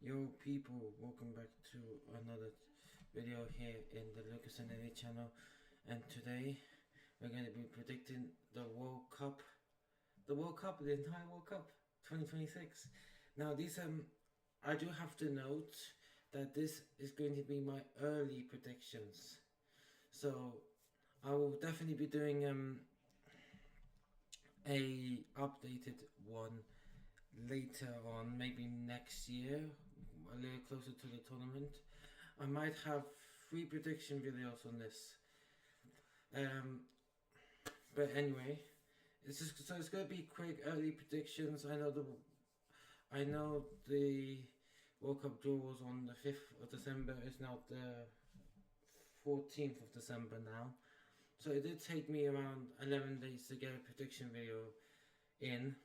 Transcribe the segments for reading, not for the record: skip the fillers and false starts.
Yo people, welcome back to another video here in the Lucas and Eddie channel, and today we're going to be predicting the World Cup, the entire World Cup 2026. Now these I do have to note that this is going to be my early predictions, so I will definitely be doing a updated one later on, maybe next year, a little closer to the tournament. I might have 3 prediction videos on this. But anyway, it's gonna be quick early predictions. I know the World Cup draw was on the 5th of December. It's now the 14th of December now. So it did take me around 11 days to get a prediction video in.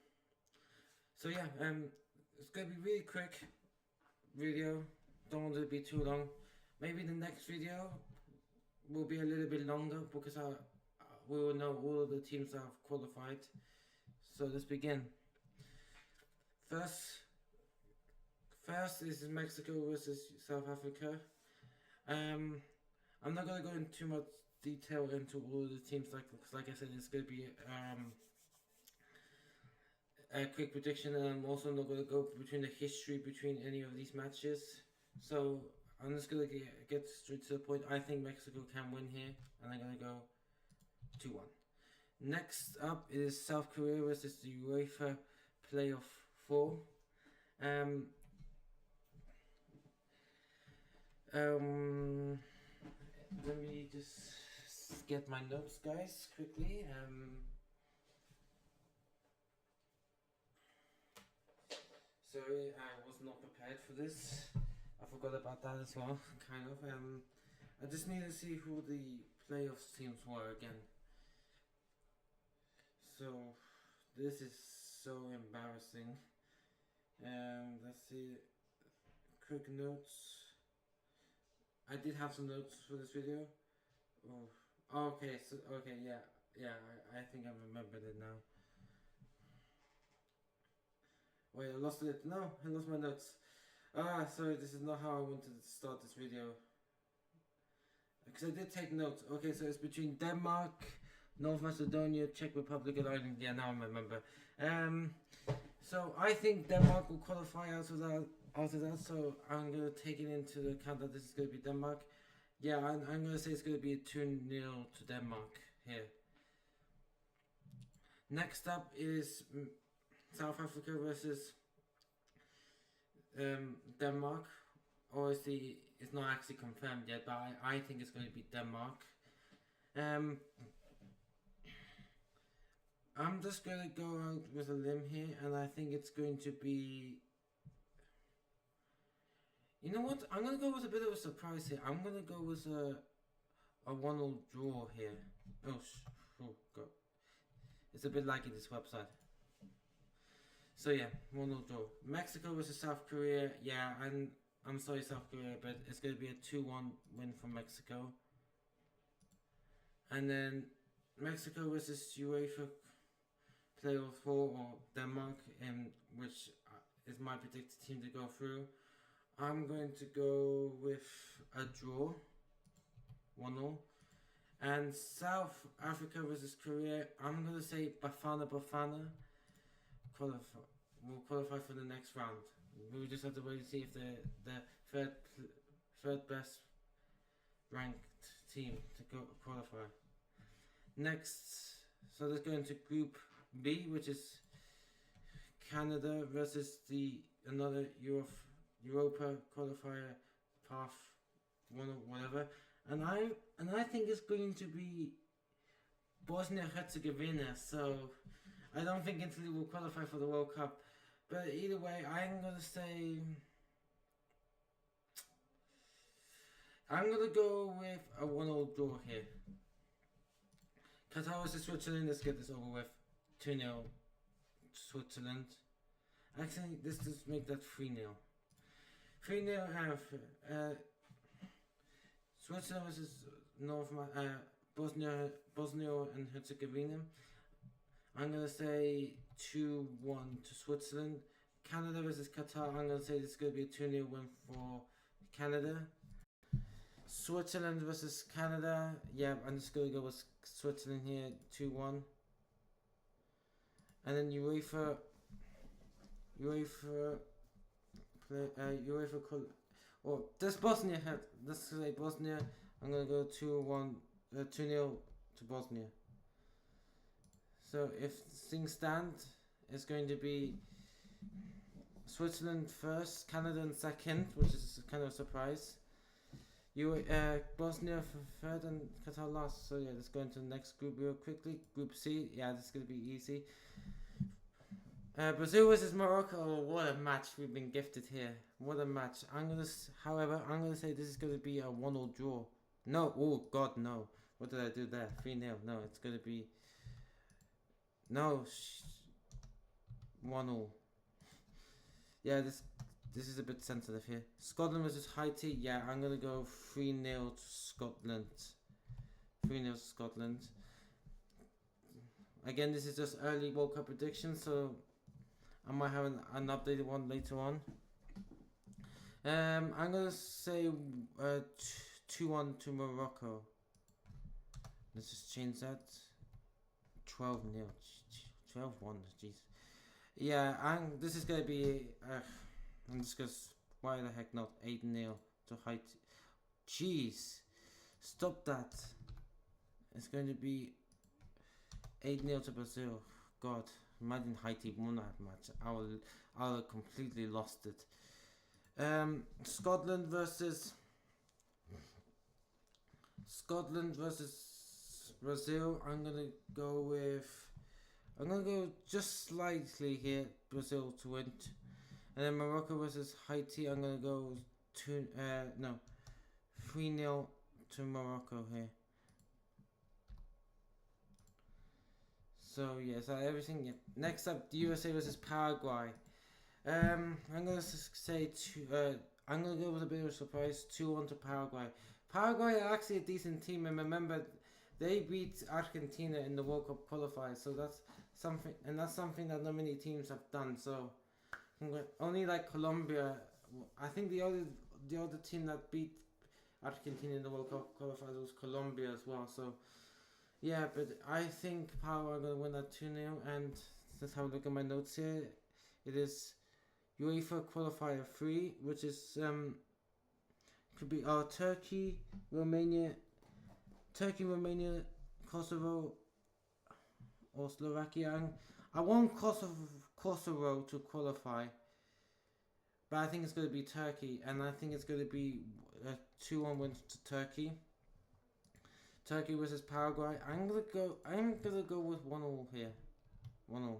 So yeah, it's gonna be really quick video. Don't want it to be too long. Maybe the next video will be a little bit longer because we will know all of the teams that have qualified. So let's begin. First is Mexico versus South Africa. I'm not gonna go into too much detail into all of the teams, because like I said, it's gonna be a quick prediction, and I'm also not going to go between the history between any of these matches. So I'm just going to get straight to the point. I think Mexico can win here, and I'm going to go 2-1. Next up is South Korea versus the UEFA Playoff 4. Let me just get my notes, guys, quickly. Sorry, I was not prepared for this. I forgot about that as well, kind of. I just need to see who the playoffs teams were again. So, this is so embarrassing. Let's see. Quick notes. I did have some notes for this video. Oh, okay. So, okay, yeah. I think I remembered it now. Wait, I lost it. No, I lost my notes. Sorry, this is not how I wanted to start this video. Because I did take notes. Okay, so it's between Denmark, North Macedonia, Czech Republic, and Ireland. Yeah, now I remember. So I think Denmark will qualify out of that. So I'm gonna take it into the account that this is gonna be Denmark. Yeah, I'm gonna say it's gonna be a 2-0 to Denmark here. Next up is South Africa versus Denmark. Obviously, it's not actually confirmed yet, but I think it's going to be Denmark. I'm just going to go out with a limb here, and I think it's going to be... You know what? I'm going to go with a bit of a surprise here. I'm going to go with a 1-1 draw here. Oh God. It's a bit laggy, this website. So yeah, 1-0 draw. Mexico versus South Korea. Yeah, I'm sorry South Korea, but it's going to be a 2-1 win for Mexico. And then Mexico versus UEFA Playoff 4 or Denmark, which is my predicted team to go through. I'm going to go with a draw, 1-0. And South Africa versus Korea, I'm going to say Bafana will qualify for the next round. We just have to wait to see if the third best ranked team to qualify. Next, so let's go into Group B, which is Canada versus another Europa qualifier path 1 or whatever, and I think it's going to be Bosnia-Herzegovina. So I don't think Italy will qualify for the World Cup. But either way, I'm going to go with a 1-0 draw here. Qatar versus Switzerland, let's get this over with. 2-0 Switzerland. Actually, let's just make that 3-0. 3-0 Switzerland versus Bosnia and Herzegovina. I'm going to say 2-1 to Switzerland. Canada versus Qatar. I'm gonna say this is gonna be a 2-0 win for Canada. Switzerland versus Canada. Yeah, I'm just gonna go with Switzerland here, 2-1. And then UEFA. Or this Bosnia had. This is Bosnia. I'm gonna go 2-1, 2-0 to Bosnia. So if things stand, it's going to be Switzerland first, Canada in second, which is kind of a surprise. Bosnia for third and Qatar last. So yeah, let's go into the next group real quickly. Group C. Yeah, this is gonna be easy. Brazil versus Morocco. Oh, what a match we've been gifted here. What a match. However, I'm gonna say this is gonna be a 1-1 draw. No, oh God, no. What did I do there? 3-0. No, it's gonna be. No, 1-0. Yeah, this is a bit sensitive here. Scotland versus Haiti. Yeah, I'm gonna go 3-0 to Scotland. 3-0 to Scotland. Again, this is just early World Cup predictions, so I might have an updated one later on. I'm gonna say 2-1 to Morocco. Let's just change that. 12-0. 12-1. Jeez. Yeah, this is gonna be. I'm just gonna. Why the heck not 8-0 to Haiti? Jeez, stop that. It's going to be 8-0 to Brazil. God, imagine Haiti won that match. I would have completely lost it. Scotland versus Brazil. I'm gonna go just slightly here, Brazil to win. And then Morocco versus Haiti. I'm gonna go 3-0 to Morocco here. So yeah, so everything. Yeah. Next up, the USA versus Paraguay. I'm gonna say I'm gonna go with a bit of a surprise. 2-1 to Paraguay. Paraguay are actually a decent team, and remember, they beat Argentina in the World Cup qualifiers. So that's something, and that's something that not many teams have done. So only like Colombia. I think the other team that beat Argentina in the World Cup qualifiers was Colombia as well. So yeah, but I think Paraguay are gonna win that 2-0. And let's have a look at my notes here. It is UEFA qualifier 3, which is could be Turkey, Romania, Kosovo, or Slovakia. I want Kosovo to qualify, but I think it's going to be Turkey, and I think it's going to be a 2-1 win to Turkey. Turkey versus Paraguay. I'm gonna go with 1-0 here. 1-0.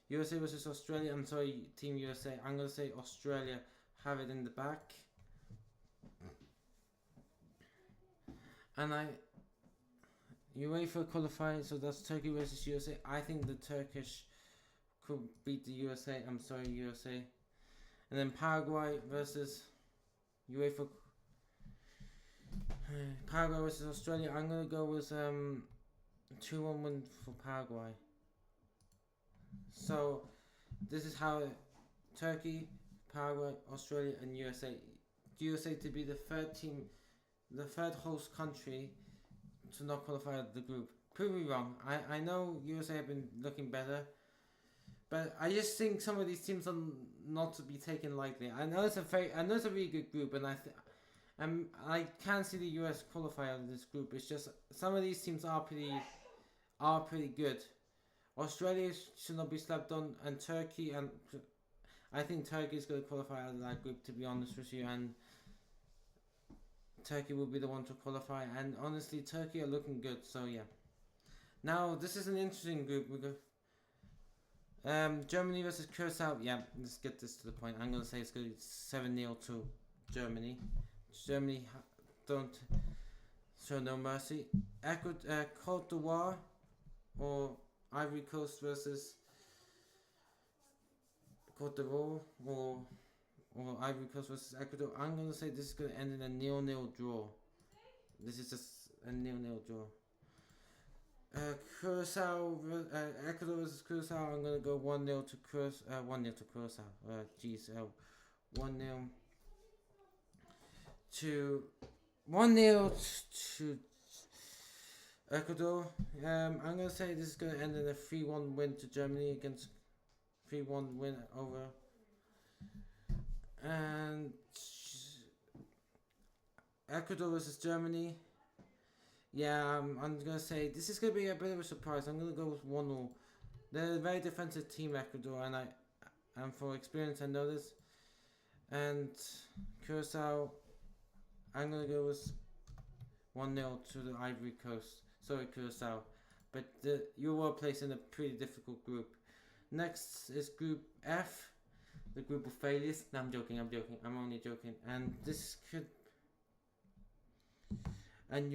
USA versus Australia. I'm sorry, Team USA. I'm gonna say Australia have it in the back. And UEFA qualifying, so that's Turkey versus USA. I think the Turkish could beat the USA. I'm sorry, USA. And then Paraguay versus UEFA. Paraguay versus Australia. I'm gonna go with 2-1 win for Paraguay. So this is how Turkey, Paraguay, Australia, and USA. USA to be the third team, the third host country to not qualify the group. Prove me wrong. I know USA have been looking better, but I just think some of these teams are not to be taken lightly. I know it's a really good group, and I can't see the US qualify out of this group. It's just some of these teams are pretty good. Australia should not be slept on, and Turkey, and I think Turkey is going to qualify out of that group, to be honest with you, and Turkey will be the one to qualify, and honestly, Turkey are looking good, so yeah. Now, this is an interesting group. We go Germany versus Curacao. Yeah, let's get this to the point. I'm going to say it's going to be 7-0 to Germany. Germany don't show no mercy. Cote d'Ivoire or Ivory Coast versus Cote d'Ivoire or Ivory Coast versus Ecuador. I'm going to say this is going to end in a 0-0 draw. This is just a 0-0 draw. Curacao, Ecuador versus Curacao. I'm gonna go 1-0 to Curacao. 1-0 to Curacao. Jeez. 1-0 to 1-0 to Ecuador. I'm gonna say this is gonna end in a 3-1 win to Germany against 3-1 win over. And Ecuador versus Germany. Yeah, I'm gonna say this is gonna be a bit of a surprise. I'm gonna go with 1-0. They're a very defensive team, Ecuador, and for experience I know this. And Curacao, I'm gonna go with 1-0 to the Ivory Coast. Sorry, Curacao, but you were placed in a pretty difficult group. Next is Group F, the group of failures. No, I'm joking. I'm only joking. And this could. And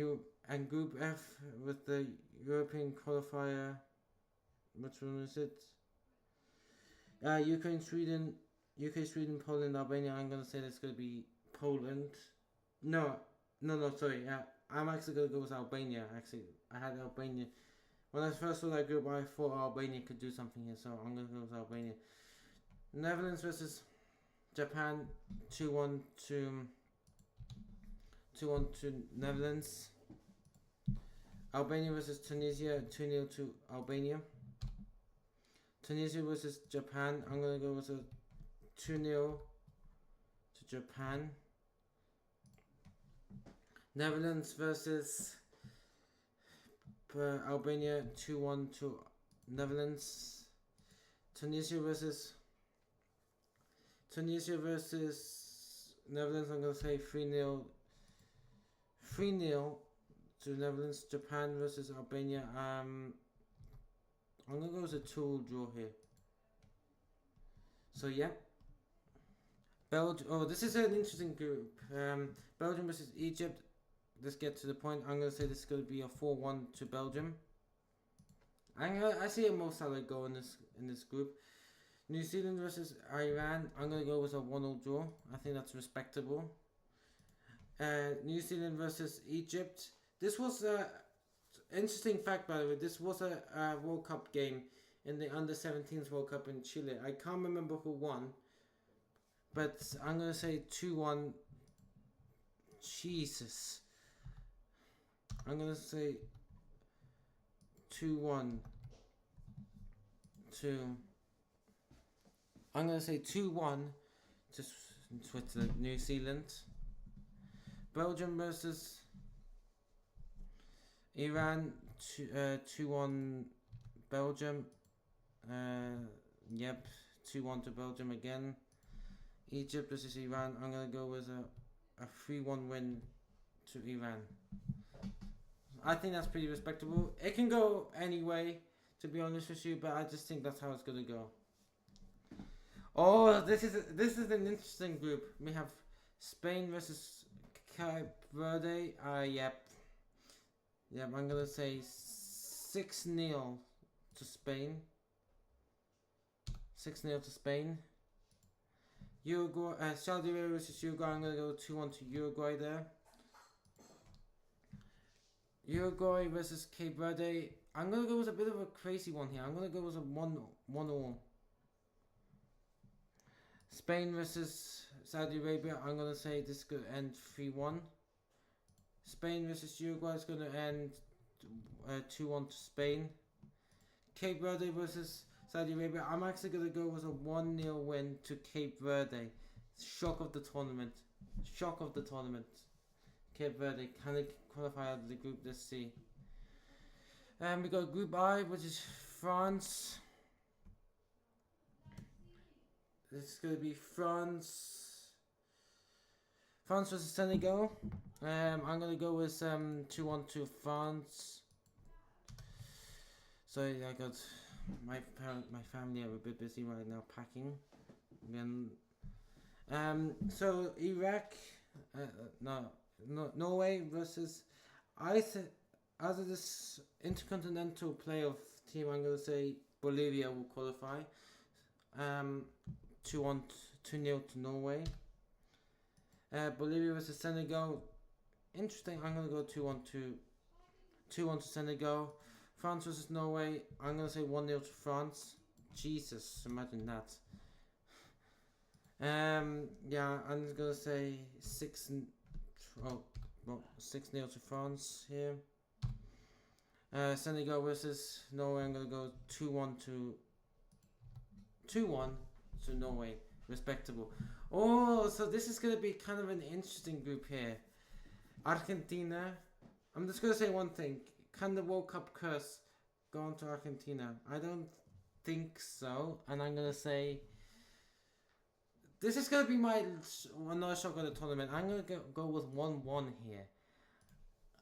Group F with the European qualifier. Which one is it? UK, Sweden, Poland, Albania. I'm gonna say that's gonna be Poland. No. Sorry. I'm actually gonna go with Albania. Actually, I had Albania. When I first saw that group, I thought Albania could do something here, so I'm gonna go with Albania. Netherlands versus Japan, 2-1 to Netherlands. Albania versus Tunisia, 2-0 to Albania. Tunisia versus Japan, I'm gonna go with a 2-0 to Japan. Netherlands versus Albania, 2-1 to Netherlands. Tunisia versus Netherlands, I'm gonna say 3-0 to Netherlands. Japan versus Albania, I'm gonna go with a 2 draw here. So yeah. Belgium. Oh, this is an interesting group. Belgium versus Egypt. Let's get to the point. I'm gonna say this is gonna be a 4-1 to Belgium. I see a Mo Salah go in this group. New Zealand versus Iran. I'm gonna go with a 1-0 draw. I think that's respectable. New Zealand versus Egypt. This was a interesting fact, by the way. This was a World Cup game in the Under-17s World Cup in Chile. I can't remember who won, but I'm gonna say 2-1. Jesus. I'm gonna say 2-1 to. I'm gonna say 2-1 to Switzerland, New Zealand. Belgium versus Iran, 2-1 Belgium. Yep, 2-1 to Belgium again. Egypt versus Iran, I'm gonna go with a 3-1 win to Iran. I think that's pretty respectable. It can go any way, to be honest with you, but I just think that's how it's gonna go. Oh, this is an interesting group. We have Spain versus Cape Verde. Yep. I'm gonna say 6-0 to Spain. 6-0 to Spain. Uruguay, Saudi Arabia versus Uruguay. I'm gonna go 2-1 to Uruguay there. Uruguay versus Cape Verde. I'm gonna go with a bit of a crazy one here. I'm gonna go with a 1-1. Spain versus Saudi Arabia. I'm gonna say this could end 3-1. Spain versus Uruguay is gonna end 2-1 to Spain. Cape Verde versus Saudi Arabia. I'm actually gonna go with a 1-0 win to Cape Verde. Shock of the tournament. Cape Verde, can they qualify out of the group? Let's see. We got Group I, which is France. This is going to be France versus Senegal. I'm going to go with 2-1 to France. Sorry, I got my family are a bit busy right now packing. So Iraq, Norway versus out of this intercontinental playoff team, I'm going to say Bolivia will qualify. 2-0 to Norway. Bolivia versus Senegal. Interesting. I'm going to go 2-1 to Senegal. France versus Norway. I'm gonna say 1-0 to France. Jesus, imagine that. Yeah, I'm gonna say 6-0 to France here. Senegal versus Norway. I'm gonna go 2-1 to Norway, respectable. Oh, so this is gonna be kind of an interesting group here. Argentina. I'm just gonna say one thing. Can the World Cup curse go on to Argentina? I don't think so, and I'm gonna say this is gonna be my another shock of the tournament. I'm gonna go with 1-1 here.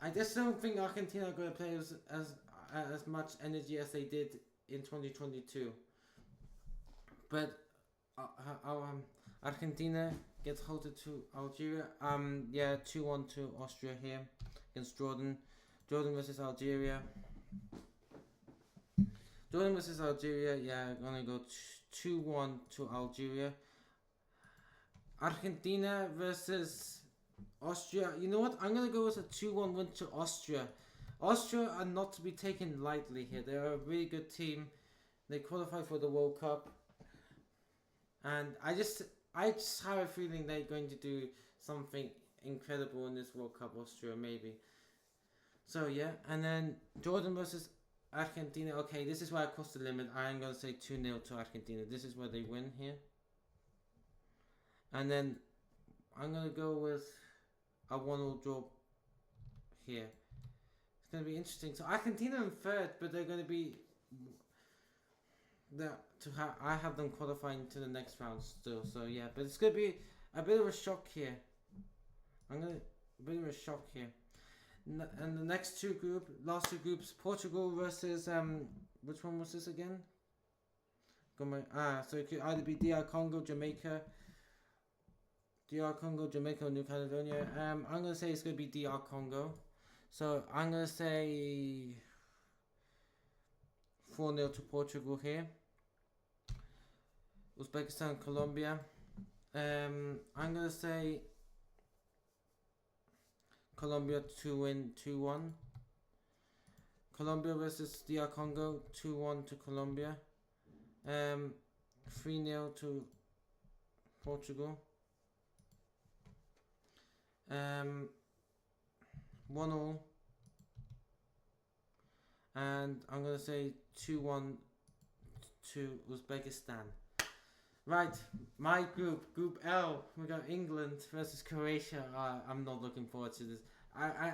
I just don't think Argentina are gonna play as much energy as they did in 2022. But Argentina gets halted to Algeria. Yeah, 2-1 to Austria here against Jordan. Jordan versus Algeria. Jordan versus Algeria. Yeah, gonna go 2-1 to Algeria. Argentina versus Austria. You know what? I'm gonna go with a 2-1 win to Austria. Austria are not to be taken lightly here. They're a really good team. They qualified for the World Cup. And I just have a feeling they're going to do something incredible in this World Cup, Austria, maybe. So, yeah. And then Jordan versus Argentina. Okay, this is where I crossed the limit. I'm going to say 2-0 to Argentina. This is where they win here. And then I'm going to go with a 1-0 draw here. It's going to be interesting. So, Argentina in third, but they're going to be... I have them qualifying to the next round still, so yeah, but it's gonna be a bit of a shock here. A bit of a shock here. And the last two groups, Portugal versus which one was this again? So it could either be DR Congo, Jamaica, or New Caledonia. I'm gonna say it's gonna be DR Congo. So I'm gonna say 4-0 to Portugal here. Uzbekistan, Colombia. I'm gonna say Colombia 2-1. Colombia versus DR Congo 2-1 to Colombia. 3-0 to Portugal. 1-0. And I'm gonna say 2-1 to Uzbekistan. Right, my Group L, we got England versus Croatia. I'm not looking forward to this. I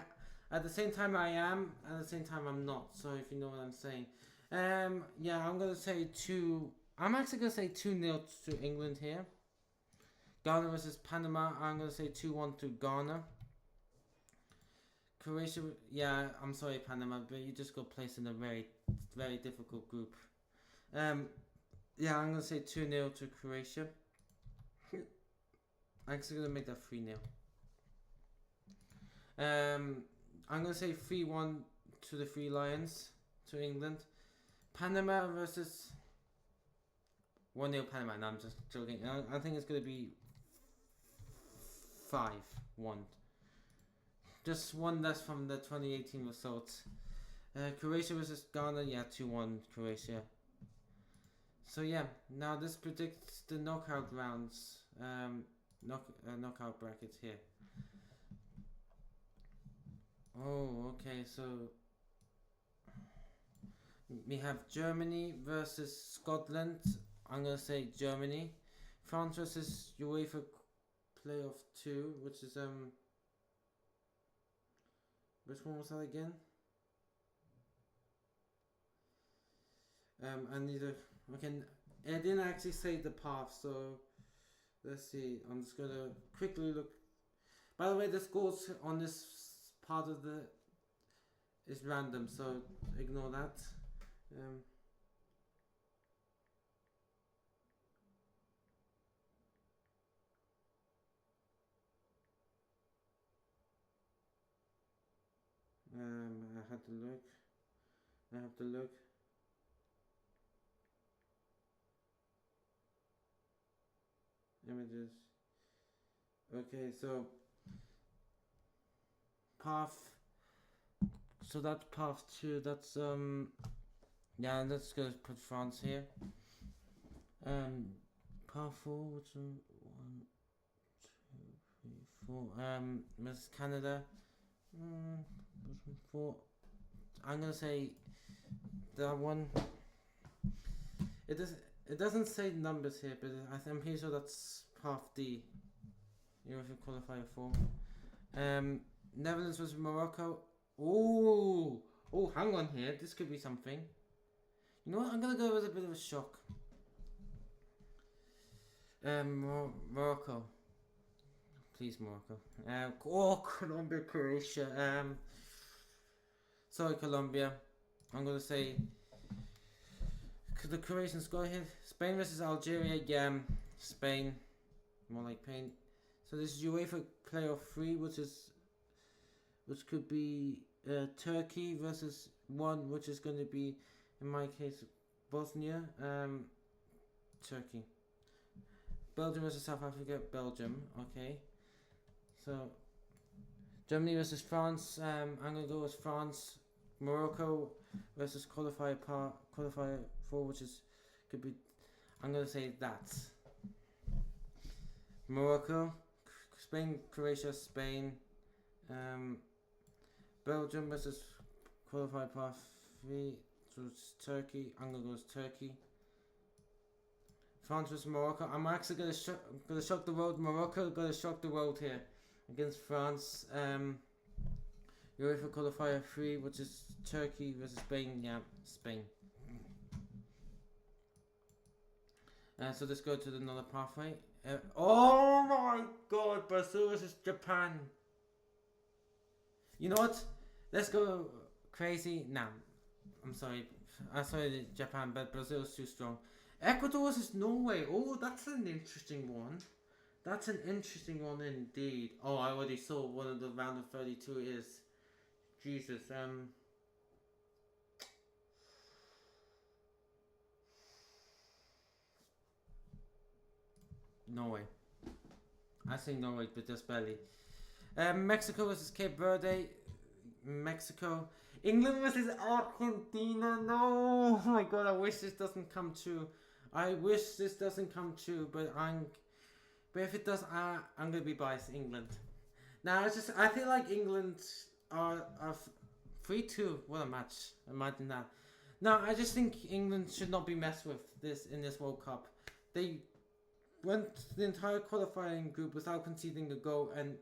at the same time I am, at the same time I'm not. So if you know what I'm saying, yeah, I'm actually gonna say 2-0 to England here. Ghana versus Panama. I'm gonna say 2-1 to Ghana. Croatia, yeah, I'm sorry Panama, but you just got placed in a very, very difficult group. Yeah, I'm going to say 2-0 to Croatia. I'm actually going to make that 3-0. I'm going to say 3-1 to the Three Lions, to England. Panama versus 1-0 Panama. No, I'm just joking. I think it's going to be 5-1. Just one less from the 2018 results. Croatia versus Ghana. Yeah, 2-1 Croatia. So yeah, now this predicts the knockout rounds, knockout brackets here. Oh, okay, so we have Germany versus Scotland. I'm gonna say Germany. France versus UEFA Playoff 2, which is which one was that again? Okay, it didn't actually say the path, so let's see. I'm just gonna quickly look. By the way, the scores on this part of the is random, so ignore that. I have to look. Images. Okay, so path So that's path 2. That's yeah, let's go put France here. Path 4, which one? 1, 2, 3, 4. Miss Canada. 4. I'm gonna say that one. It doesn't say numbers here, but I'm pretty sure that's path D. European qualifier 4. Netherlands versus Morocco. Oh, hang on here. This could be something. You know what? I'm gonna go with a bit of a shock. Morocco. Please, Morocco. Colombia, Croatia. Sorry, Colombia. I'm gonna say the Croatians go ahead. Spain versus Algeria. Yeah, Spain. More like pain. So this is UEFA playoff 3, which could be Turkey versus 1, which is going to be, in my case, Bosnia. Turkey. Belgium versus South Africa. Belgium. Okay. So Germany versus France. I'm gonna go with France. Morocco versus qualifier 4, which is could be. I'm gonna say that. Morocco, Spain, Croatia, Spain. Belgium versus qualifier path 3, so it's Turkey. I'm gonna go with Turkey. France versus Morocco. I'm actually gonna shock the world. Morocco gonna shock the world here against France. UEFA qualifier 3, which is Turkey versus Spain. Yeah, Spain. So let's go to another pathway. Oh my God, Brazil versus Japan. You know what? Let's go crazy. Nah, I'm sorry. I'm sorry, Japan, but Brazil is too strong. Ecuador versus Norway. Oh, that's an interesting one. That's an interesting one indeed. Oh, I already saw one of the round of 32 is. Jesus, Norway. I say Norway, but just barely. Mexico versus Cape Verde. Mexico. England versus Argentina. No, oh my God, I wish this doesn't come true. But if it does, I'm gonna be biased. England. Now I feel like England are 3-2. What a match! Imagine that. No, I just think England should not be messed with in this World Cup. They went the entire qualifying group without conceding a goal and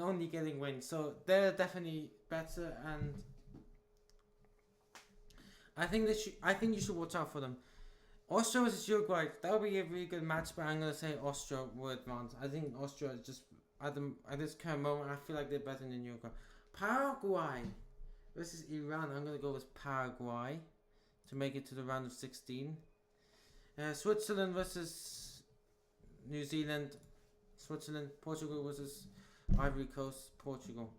only getting wins. So they're definitely better, and I think you should watch out for them. Austria versus Uruguay. That would be a really good match, but I'm gonna say Austria will advance. I think Austria is just at this current moment, I feel like they're better than Uruguay. Paraguay versus Iran. I'm gonna go with Paraguay to make it to the round of 16. Switzerland versus New Zealand. Switzerland. Portugal versus Ivory Coast. Portugal.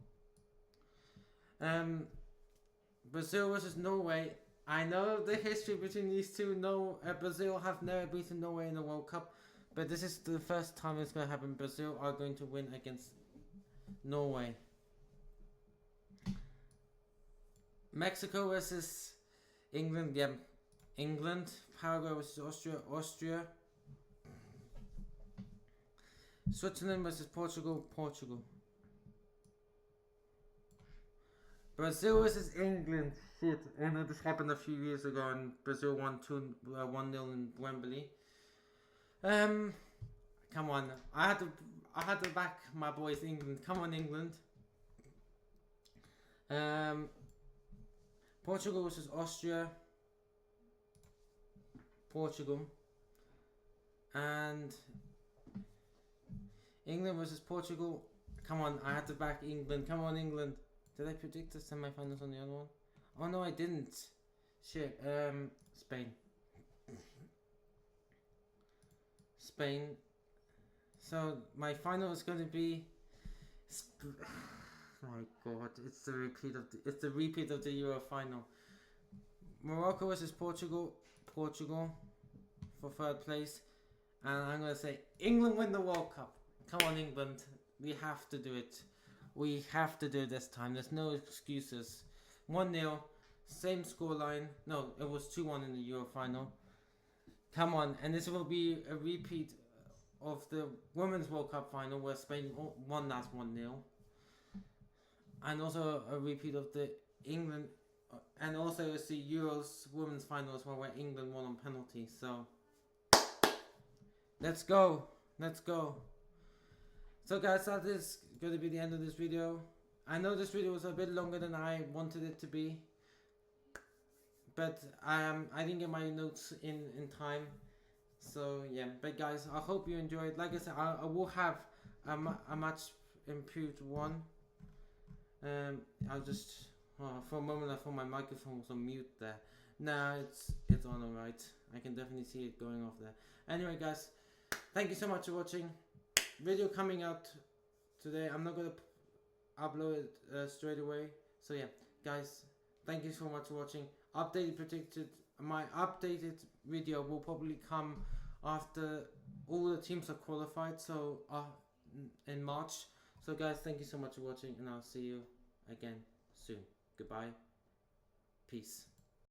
Brazil versus Norway. I know the history between these two. Brazil have never beaten Norway in the World Cup, but this is the first time it's going to happen. Brazil are going to win against Norway. Mexico versus England. Yeah, England. Paraguay versus Austria. Austria. Switzerland versus Portugal. Portugal. Brazil versus England. Shit, and this happened a few years ago, and Brazil won 1-0 in Wembley. Come on, I had to back my boys England. Come on, England. Portugal versus Austria. Portugal. And England versus Portugal. Come on, I had to back England. Come on, England. Did I predict the semi-finals on the other one? Oh no, I didn't. Shit. Spain. Spain. So my final is going to be. Oh my God! It's the repeat of the Euro final. Morocco versus Portugal. Portugal for third place, and I'm gonna say England win the World Cup. Come on, England. We have to do it. We have to do it this time. There's no excuses. 1-0, same scoreline. No, it was 2-1 in the Euro final. Come on, and this will be a repeat of the Women's World Cup final where Spain won that 1-0. And also a repeat of the England, and also it's the Euros Women's final as well where England won on penalties. So, let's go. Let's go. So guys, that is going to be the end of this video. I know this video was a bit longer than I wanted it to be, but I didn't get my notes in time. So yeah, but guys, I hope you enjoyed. Like I said, I will have a much improved one. I'll just for a moment I thought my microphone was on mute there. Nah, it's on alright. I can definitely see it going off there. Anyway guys, thank you so much for watching. Video coming out today. I'm not gonna upload it straight away. So yeah, guys, thank you so much for watching. My updated video will probably come after all the teams are qualified. So in March. So guys, thank you so much for watching, and I'll see you again soon. Goodbye. Peace.